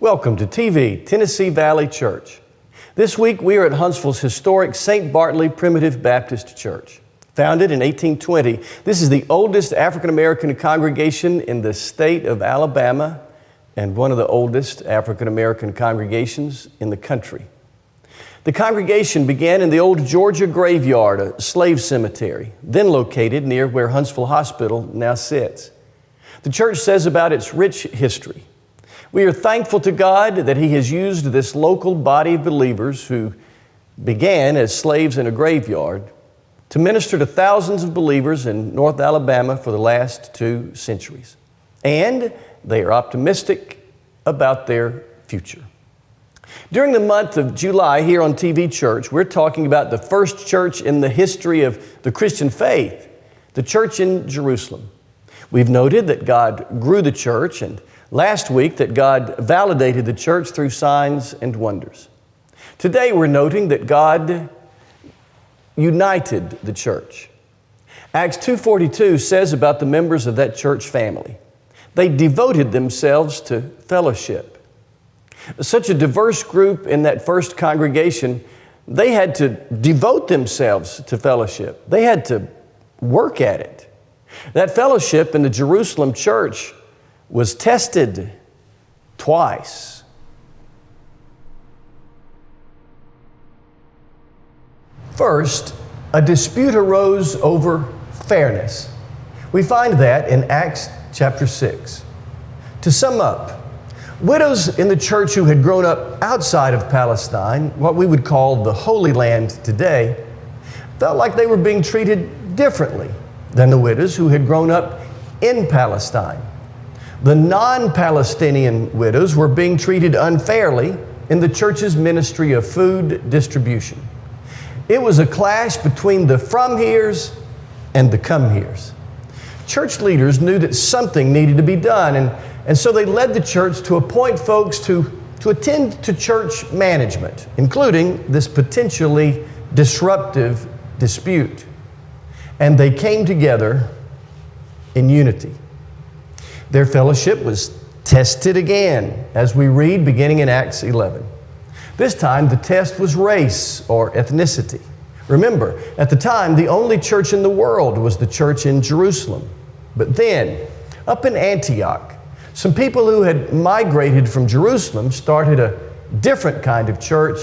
Welcome to TV, Tennessee Valley Church. This week we are at Huntsville's historic St. Bartley Primitive Baptist Church. Founded in 1820, this is the oldest African American congregation in the state of Alabama and one of the oldest African American congregations in the country. The congregation began in the old Georgia graveyard, a slave cemetery, then located near where Huntsville Hospital now sits. The church says about its rich history: we are thankful to God that He has used this local body of believers who began as slaves in a graveyard to minister to thousands of believers in North Alabama for the last 2 centuries. And they are optimistic about their future. During the month of July here on TV Church, we're talking about the first church in the history of the Christian faith, the church in Jerusalem. We've noted that God grew the church, and last week that God validated the church through signs and wonders. Today we're noting that God united the church. Acts 2:42 says about the members of that church family: they devoted themselves to fellowship. Such a diverse group in that first congregation, they had to devote themselves to fellowship. They had to work at it. That fellowship in the Jerusalem church was tested twice. First, a dispute arose over fairness. We find that in Acts chapter 6. To sum up, widows in the church who had grown up outside of Palestine, what we would call the Holy Land today, felt like they were being treated differently than the widows who had grown up in Palestine. The non-Palestinian widows were being treated unfairly in the church's ministry of food distribution. It was a clash between the from-heres and the come-heres. Church leaders knew that something needed to be done, and so they led the church to appoint folks to attend to church management, including this potentially disruptive dispute. And they came together in unity. Their fellowship was tested again, as we read beginning in Acts 11. This time the test was race or ethnicity. Remember, at the time, the only church in the world was the church in Jerusalem. But then, up in Antioch, some people who had migrated from Jerusalem started a different kind of church,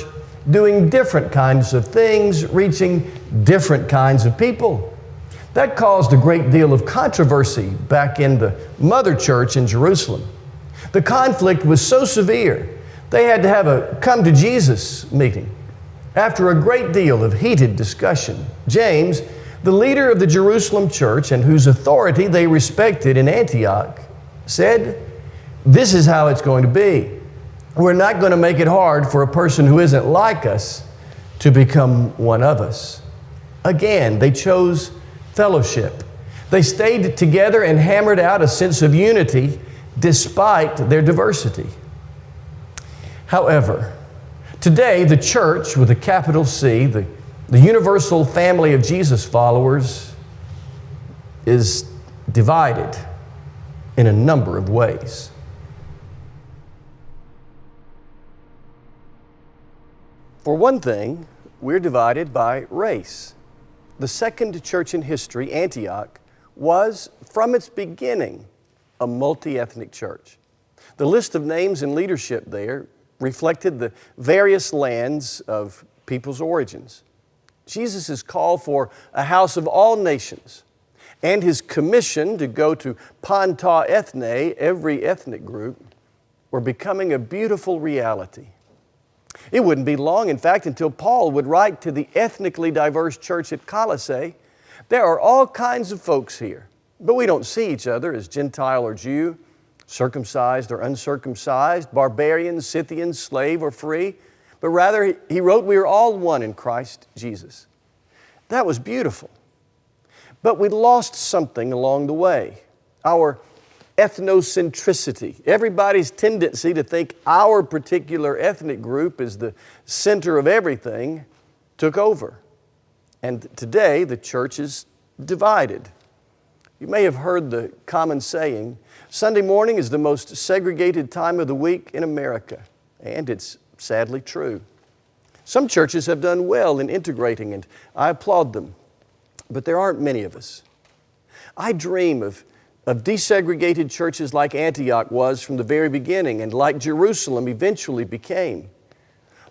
doing different kinds of things, reaching different kinds of people. That caused a great deal of controversy back in the mother church in Jerusalem. The conflict was so severe, they had to have a come to Jesus meeting. After a great deal of heated discussion, James, the leader of the Jerusalem church and whose authority they respected in Antioch, said, "This is how it's going to be. We're not going to make it hard for a person who isn't like us to become one of us." Again, they chose fellowship. They stayed together and hammered out a sense of unity despite their diversity. However, today the church with a capital C, the universal family of Jesus followers, is divided in a number of ways. For one thing, we're divided by race. The second church in history, Antioch, was, from its beginning, a multi-ethnic church. The list of names and leadership there reflected the various lands of people's origins. Jesus' call for a house of all nations and His commission to go to Panta Ethne, every ethnic group, were becoming a beautiful reality. It wouldn't be long, in fact, until Paul would write to the ethnically diverse church at Colossae, "There are all kinds of folks here, but we don't see each other as Gentile or Jew, circumcised or uncircumcised, barbarian, Scythian, slave or free, but rather," he wrote, "we are all one in Christ Jesus." That was beautiful. But we lost something along the way. Our ethnocentricity, everybody's tendency to think our particular ethnic group is the center of everything, took over. And today the church is divided. You may have heard the common saying, Sunday morning is the most segregated time of the week in America, and it's sadly true. Some churches have done well in integrating, and I applaud them, but there aren't many of us. I dream of desegregated churches like Antioch was from the very beginning, and like Jerusalem eventually became.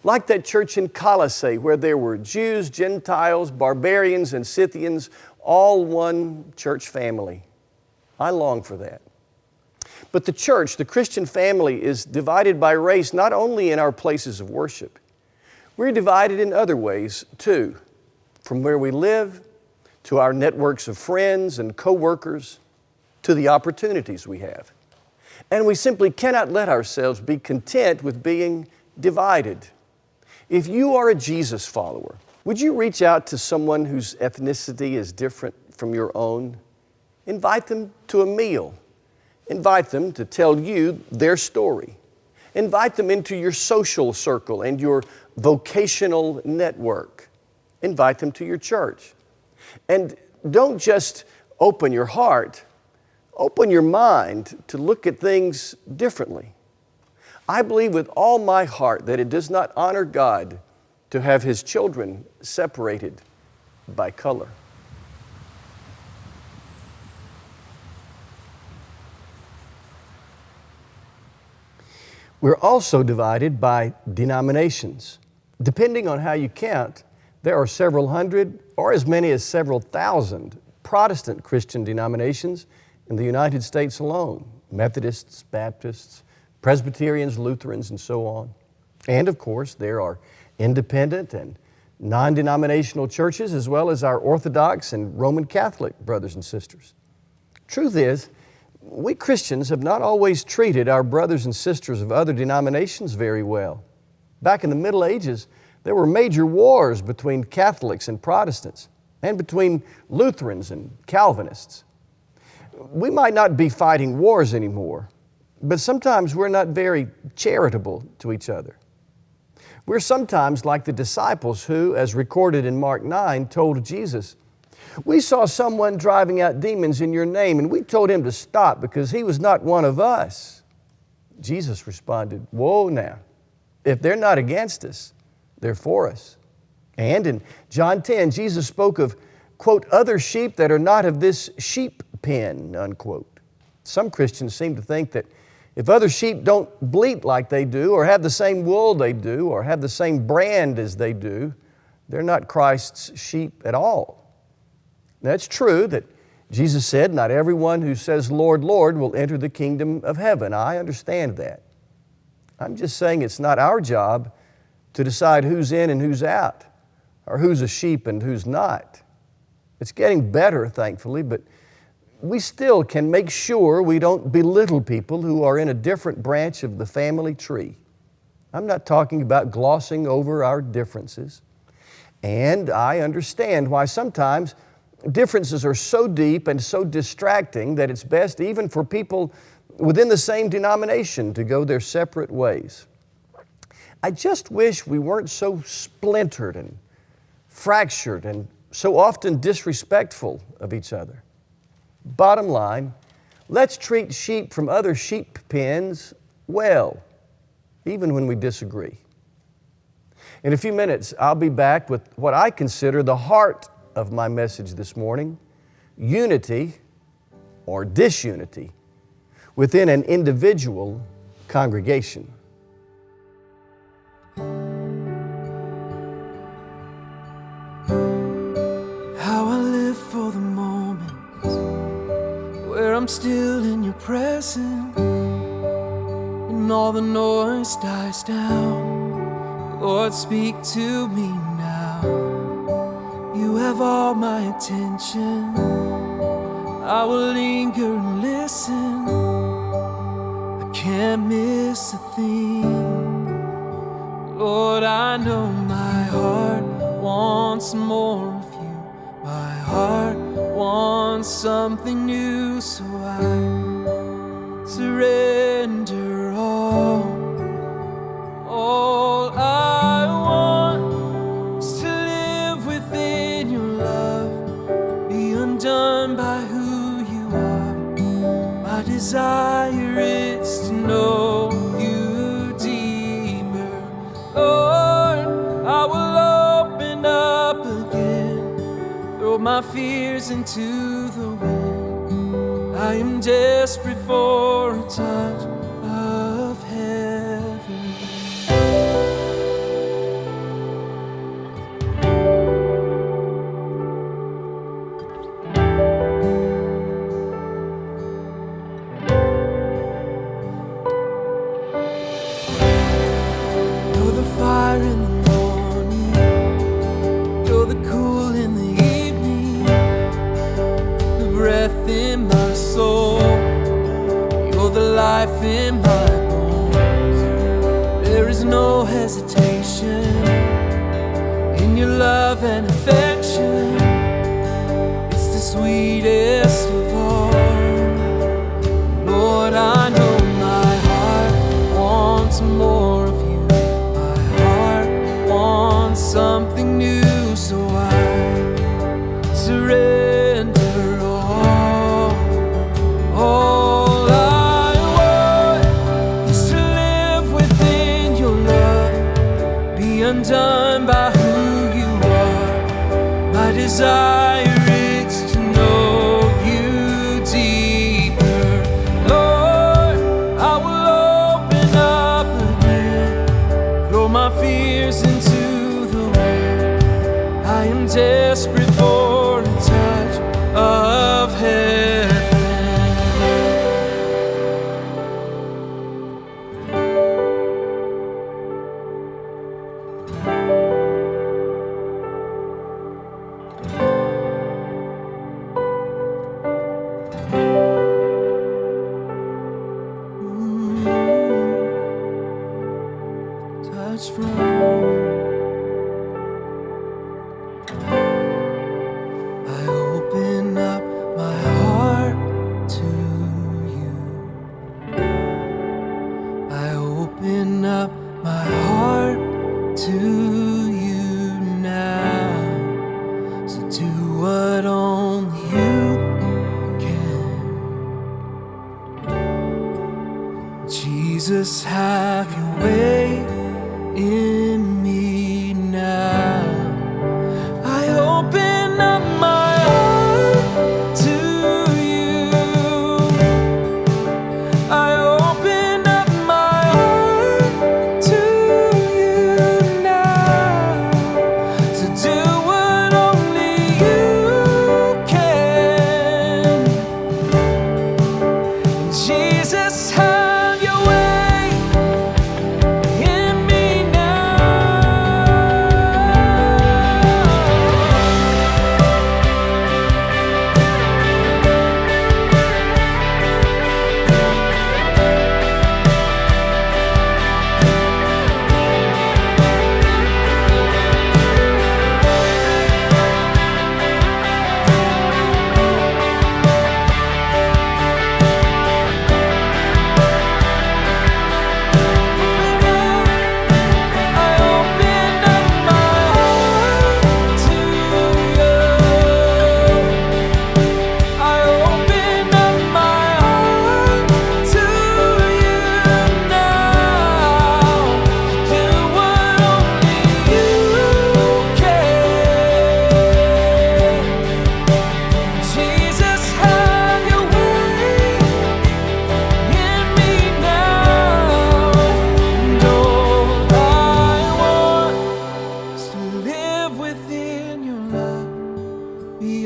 Like that church in Colossae, where there were Jews, Gentiles, barbarians, and Scythians, all one church family. I long for that. But the church, the Christian family, is divided by race not only in our places of worship. We're divided in other ways too, from where we live, to our networks of friends and co-workers, to the opportunities we have. And we simply cannot let ourselves be content with being divided. If you are a Jesus follower, would you reach out to someone whose ethnicity is different from your own? Invite them to a meal. Invite them to tell you their story. Invite them into your social circle and your vocational network. Invite them to your church. And don't just open your heart, open your mind to look at things differently. I believe with all my heart that it does not honor God to have His children separated by color. We're also divided by denominations. Depending on how you count, there are several hundred or as many as several thousand Protestant Christian denominations in the United States alone. Methodists, Baptists, Presbyterians, Lutherans, and so on. And of course, there are independent and non-denominational churches as well as our Orthodox and Roman Catholic brothers and sisters. Truth is, we Christians have not always treated our brothers and sisters of other denominations very well. Back in the Middle Ages, there were major wars between Catholics and Protestants, and between Lutherans and Calvinists. We might not be fighting wars anymore, but sometimes we're not very charitable to each other. We're sometimes like the disciples who, as recorded in Mark 9, told Jesus, "We saw someone driving out demons in your name, and we told him to stop because he was not one of us." Jesus responded, "Whoa now, if they're not against us, they're for us." And in John 10, Jesus spoke of, quote, "other sheep that are not of this sheep pen," unquote. Some Christians seem to think that if other sheep don't bleat like they do, or have the same wool they do, or have the same brand as they do, they're not Christ's sheep at all. Now, it's true that Jesus said, "Not everyone who says, 'Lord, Lord,' will enter the kingdom of heaven." I understand that. I'm just saying it's not our job to decide who's in and who's out, or who's a sheep and who's not. It's getting better, thankfully, but we still can make sure we don't belittle people who are in a different branch of the family tree. I'm not talking about glossing over our differences. And I understand why sometimes differences are so deep and so distracting that it's best even for people within the same denomination to go their separate ways. I just wish we weren't so splintered and fractured and so often disrespectful of each other. Bottom line, let's treat sheep from other sheep pens well, even when we disagree. In a few minutes, I'll be back with what I consider the heart of my message this morning: unity or disunity within an individual congregation. How I live for the moments where I'm still in your presence and all the noise dies down. Lord, speak to me now. You have all my attention. I will linger and listen. I can't miss a thing. Lord, I know my heart wants more of you. My heart wants something new, so I surrender all. All I want is to live within your love, be undone by who you desire is to know you deeper. Lord, I will open up again, throw my fears into the wind. I am desperate for a touch of heaven. You're the fire in the morning, you're the cool in the evening, the breath in my soul, you're the life in my bones. There is no hesitation in your love and affection. It's the sweetest of all. Lord, I know my heart wants more of you. My heart wants something new, so I surrender all. All I want is to live within your love, be undone by who you are. My desire is to know you deeper. Lord, I will open up again, throw my fears into the wind. I am desperate for a touch of heaven. Touch from I open up my heart to you. I open up my heart to you now. So do what only you can. Jesus, have your way in me now. I open up my heart to you. I open up my heart to you now. So do what only you can. Jesus, have your way in me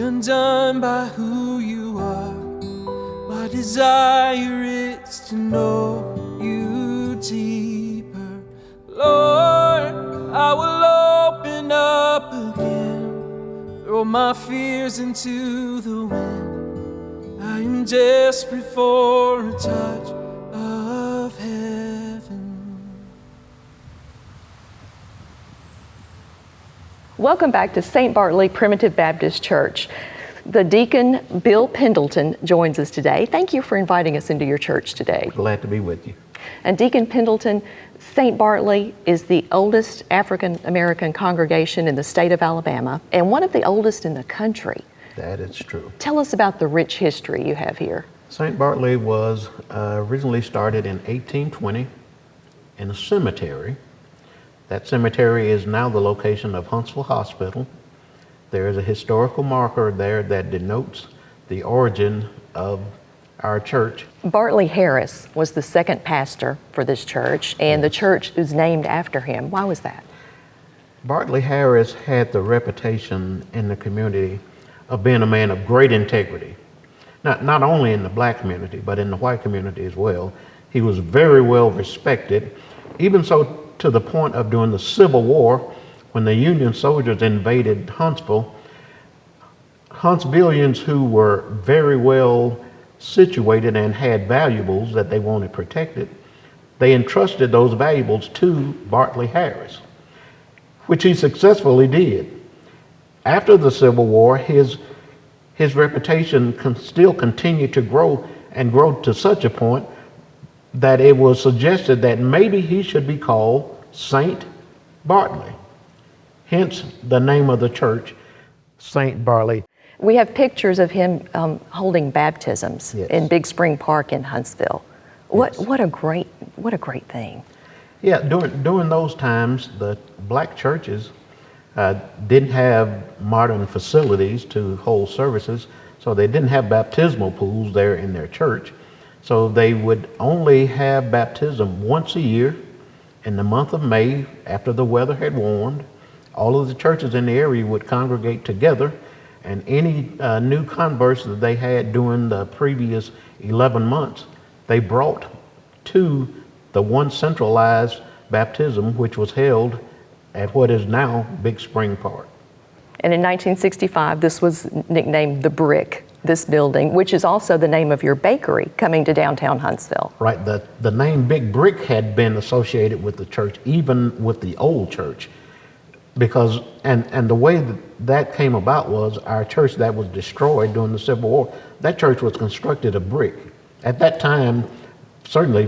undone by who you are. My desire is to know you deeper. Lord, I will open up again, throw my fears into the wind. I am desperate for a touch of heaven. Welcome back to St. Bartley Primitive Baptist Church. The deacon, Bill Pendleton, joins us today. Thank you for inviting us into your church today. Glad to be with you. And Deacon Pendleton, St. Bartley is the oldest African American congregation in the state of Alabama and one of the oldest in the country. That is true. Tell us about the rich history you have here. St. Bartley was originally started in 1820 in a cemetery. That cemetery is now the location of Huntsville Hospital. There is a historical marker there that denotes the origin of our church. Bartley Harris was the second pastor for this church, and the church is named after him. Why was that? Bartley Harris had the reputation in the community of being a man of great integrity. Not only in the black community, but in the white community as well. He was very well respected, even so to the point of during the Civil War, when the Union soldiers invaded Huntsville, Huntsvillians who were very well situated and had valuables that they wanted protected, they entrusted those valuables to Bartley Harris, which he successfully did. After the Civil War, his reputation still continued to grow and grow to such a point that it was suggested that maybe he should be called Saint Bartley. Hence the name of the church, Saint Bartley. We have pictures of him holding baptisms Yes. in Big Spring Park in Huntsville. Yes. What a great thing. Yeah, during those times, the black churches didn't have modern facilities to hold services, so they didn't have baptismal pools there in their church. So they would only have baptism once a year in the month of May after the weather had warmed. All of the churches in the area would congregate together, and any new converts that they had during the previous 11 months, they brought to the one centralized baptism, which was held at what is now Big Spring Park. And in 1965, this was nicknamed The Brick, this building, which is also the name of your bakery coming to downtown Huntsville. Right, the name Big Brick had been associated with the church, even with the old church, because, and the way that came about was our church that was destroyed during the Civil War, that church was constructed of brick. At that time, certainly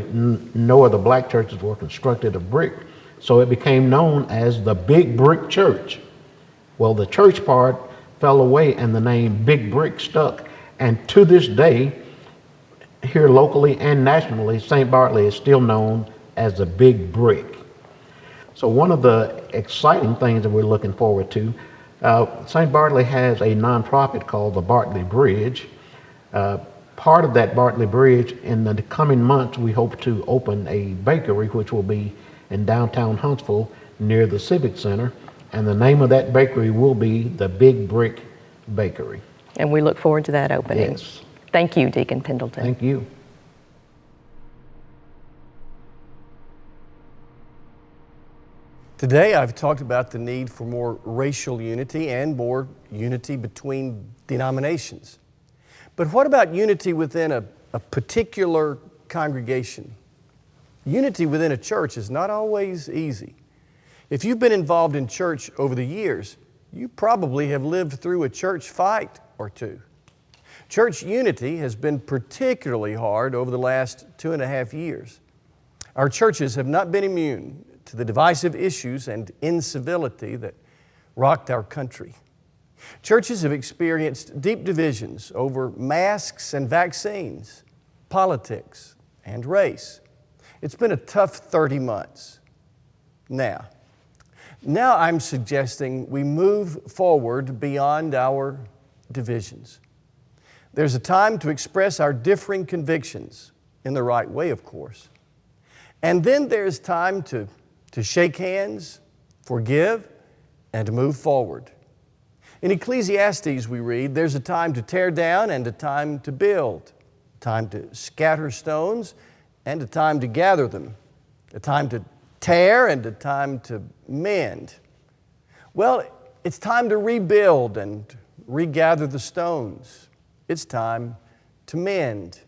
no other black churches were constructed of brick, so it became known as the Big Brick Church. Well, the church part fell away and the name Big Brick stuck, and to this day, here locally and nationally, St. Bartley is still known as the Big Brick. So one of the exciting things that we're looking forward to, St. Bartley has a nonprofit called the Bartley Bridge. Part of that Bartley Bridge, in the coming months, we hope to open a bakery, which will be in downtown Huntsville near the Civic Center. And the name of that bakery will be the Big Brick Bakery. And we look forward to that opening. Yes. Thank you, Deacon Pendleton. Thank you. Today I've talked about the need for more racial unity and more unity between denominations. But what about unity within a particular congregation? Unity within a church is not always easy. If you've been involved in church over the years, you probably have lived through a church fight or two. Church unity has been particularly hard over the last 2.5 years. Our churches have not been immune to the divisive issues and incivility that rocked our country. Churches have experienced deep divisions over masks and vaccines, politics and race. It's been a tough 30 months. Now I'm suggesting we move forward beyond our divisions. There's a time to express our differing convictions in the right way, of course. And then there's time to shake hands, forgive, and to move forward. In Ecclesiastes we read, there's a time to tear down and a time to build, a time to scatter stones and a time to gather them, a time to tear and a time to mend. Well, it's time to rebuild and regather the stones. It's time to mend.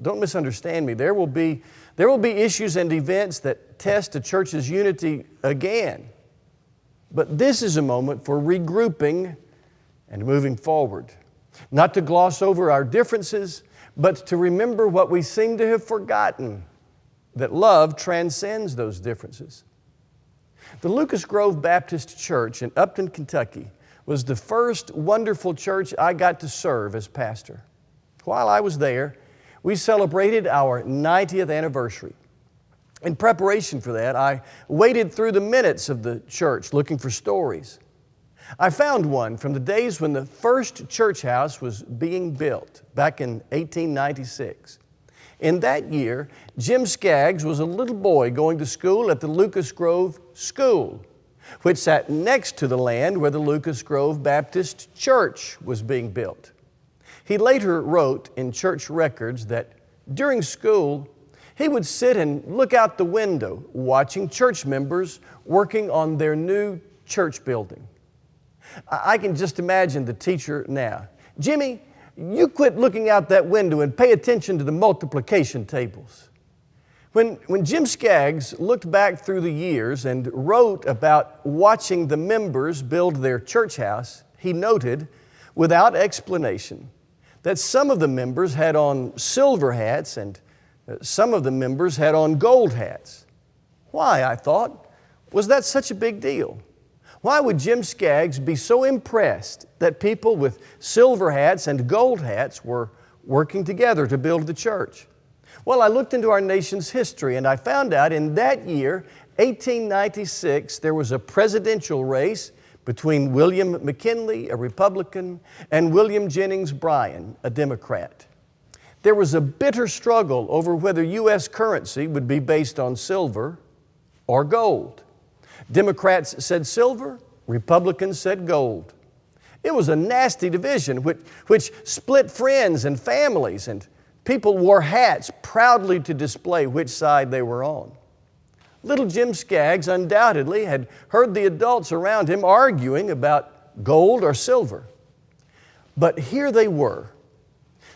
Don't misunderstand me. There will be issues and events that test a church's unity again. But this is a moment for regrouping and moving forward. Not to gloss over our differences, but to remember what we seem to have forgotten, that love transcends those differences. The Lucas Grove Baptist Church in Upton, Kentucky was the first wonderful church I got to serve as pastor. While I was there, we celebrated our 90th anniversary. In preparation for that, I waded through the minutes of the church looking for stories. I found one from the days when the first church house was being built, back in 1896. In that year, Jim Skaggs was a little boy going to school at the Lucas Grove School, which sat next to the land where the Lucas Grove Baptist Church was being built. He later wrote in church records that during school, he would sit and look out the window watching church members working on their new church building. I can just imagine the teacher now. Jimmy, you quit looking out that window and pay attention to the multiplication tables. When Jim Skaggs looked back through the years and wrote about watching the members build their church house, he noted, without explanation, that some of the members had on silver hats and some of the members had on gold hats. Why, I thought, was that such a big deal? Why would Jim Skaggs be so impressed that people with silver hats and gold hats were working together to build the church? Well, I looked into our nation's history and I found out in that year, 1896, there was a presidential race between William McKinley, a Republican, and William Jennings Bryan, a Democrat. There was a bitter struggle over whether U.S. currency would be based on silver or gold. Democrats said silver, Republicans said gold. It was a nasty division which split friends and families, and people wore hats proudly to display which side they were on. Little Jim Skaggs undoubtedly had heard the adults around him arguing about gold or silver. But here they were,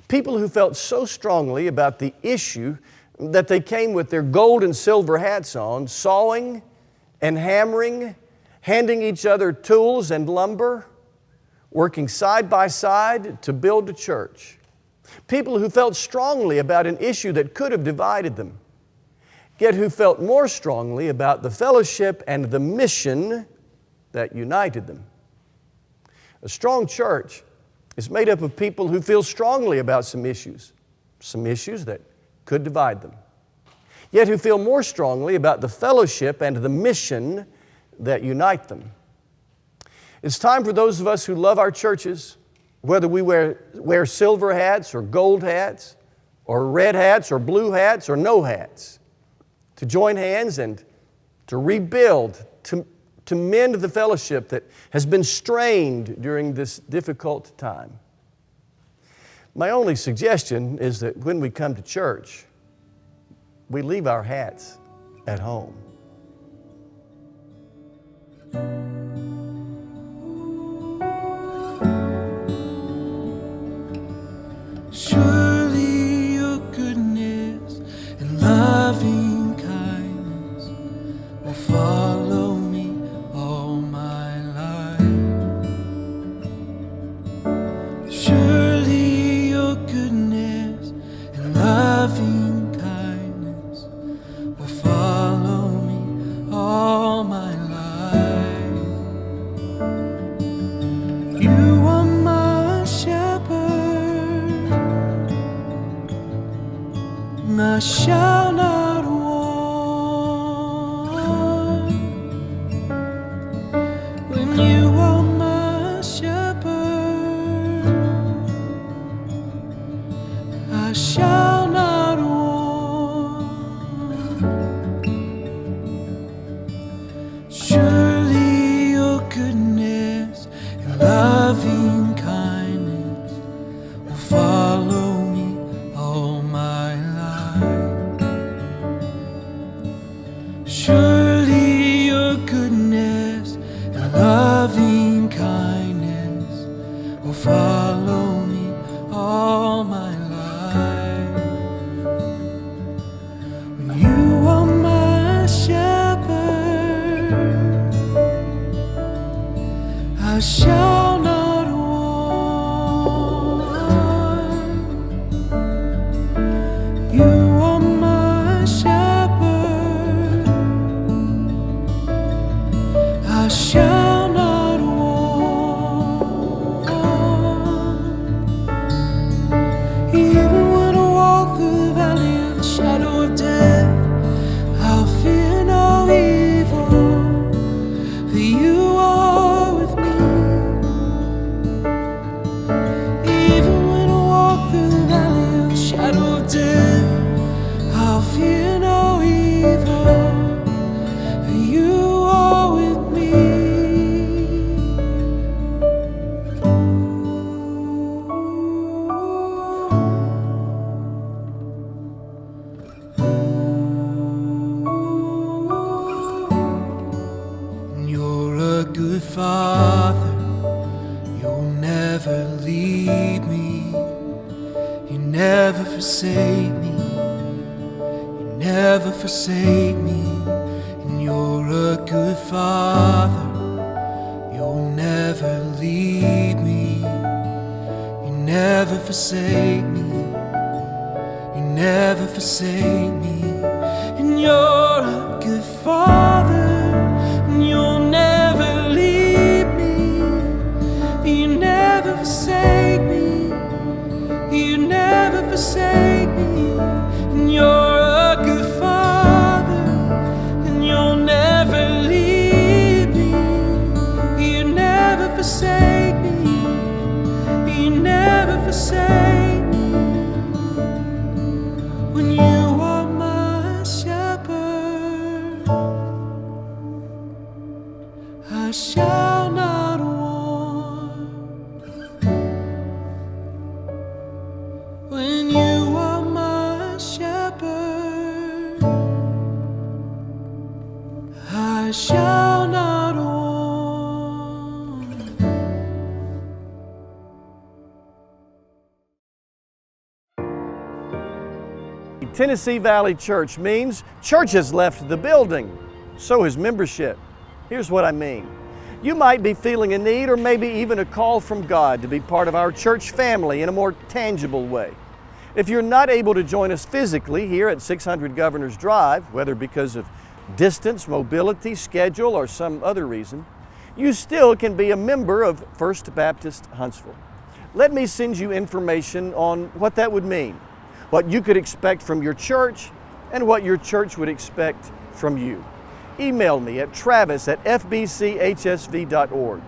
people who felt so strongly about the issue that they came with their gold and silver hats on, sawing and hammering, handing each other tools and lumber, working side by side to build a church. People who felt strongly about an issue that could have divided them, yet who felt more strongly about the fellowship and the mission that united them. A strong church is made up of people who feel strongly about some issues that could divide them, yet who feel more strongly about the fellowship and the mission that unite them. It's time for those of us who love our churches, whether we wear silver hats or gold hats or red hats or blue hats or no hats, to join hands and to rebuild, to mend the fellowship that has been strained during this difficult time. My only suggestion is that when we come to church, we leave our hats at home. Surely your goodness and loving kindness will follow me all my life. Surely your goodness and loving kindness will follow me all my life. You are my shepherd, I shall not want. When you are my shepherd, I shall not want. Surely your goodness and loving kindness will follow me all my life. Surely your goodness and loving kindness will follow me all my life. When you are my shepherd, I shall not want. You are my shepherd, I shall not want. never leave me, you never forsake me, you never forsake me, and you're a good Father. You'll never leave me, you never forsake me, you never forsake me, and you're a good Father. And you'll never leave me, you never forsake me, you never forsake me, and you're a good Father. And you'll never leave me, you never forsake me, you never forsake me. When you are my shepherd, I shall not want. When you are my shepherd, I shall not want. Tennessee Valley Church means church has left the building, so has membership. Here's what I mean. You might be feeling a need or maybe even a call from God to be part of our church family in a more tangible way. If you're not able to join us physically here at 600 Governors Drive, whether because of distance, mobility, schedule, or some other reason, you still can be a member of First Baptist Huntsville. Let me send you information on what that would mean, what you could expect from your church, and what your church would expect from you. Email me at travis@fbchsv.org.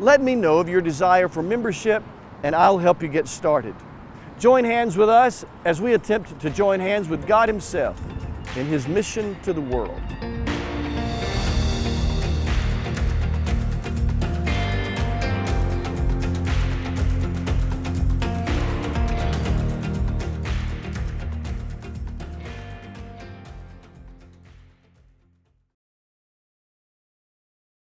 Let me know of your desire for membership, and I'll help you get started. Join hands with us as we attempt to join hands with God Himself in His mission to the world.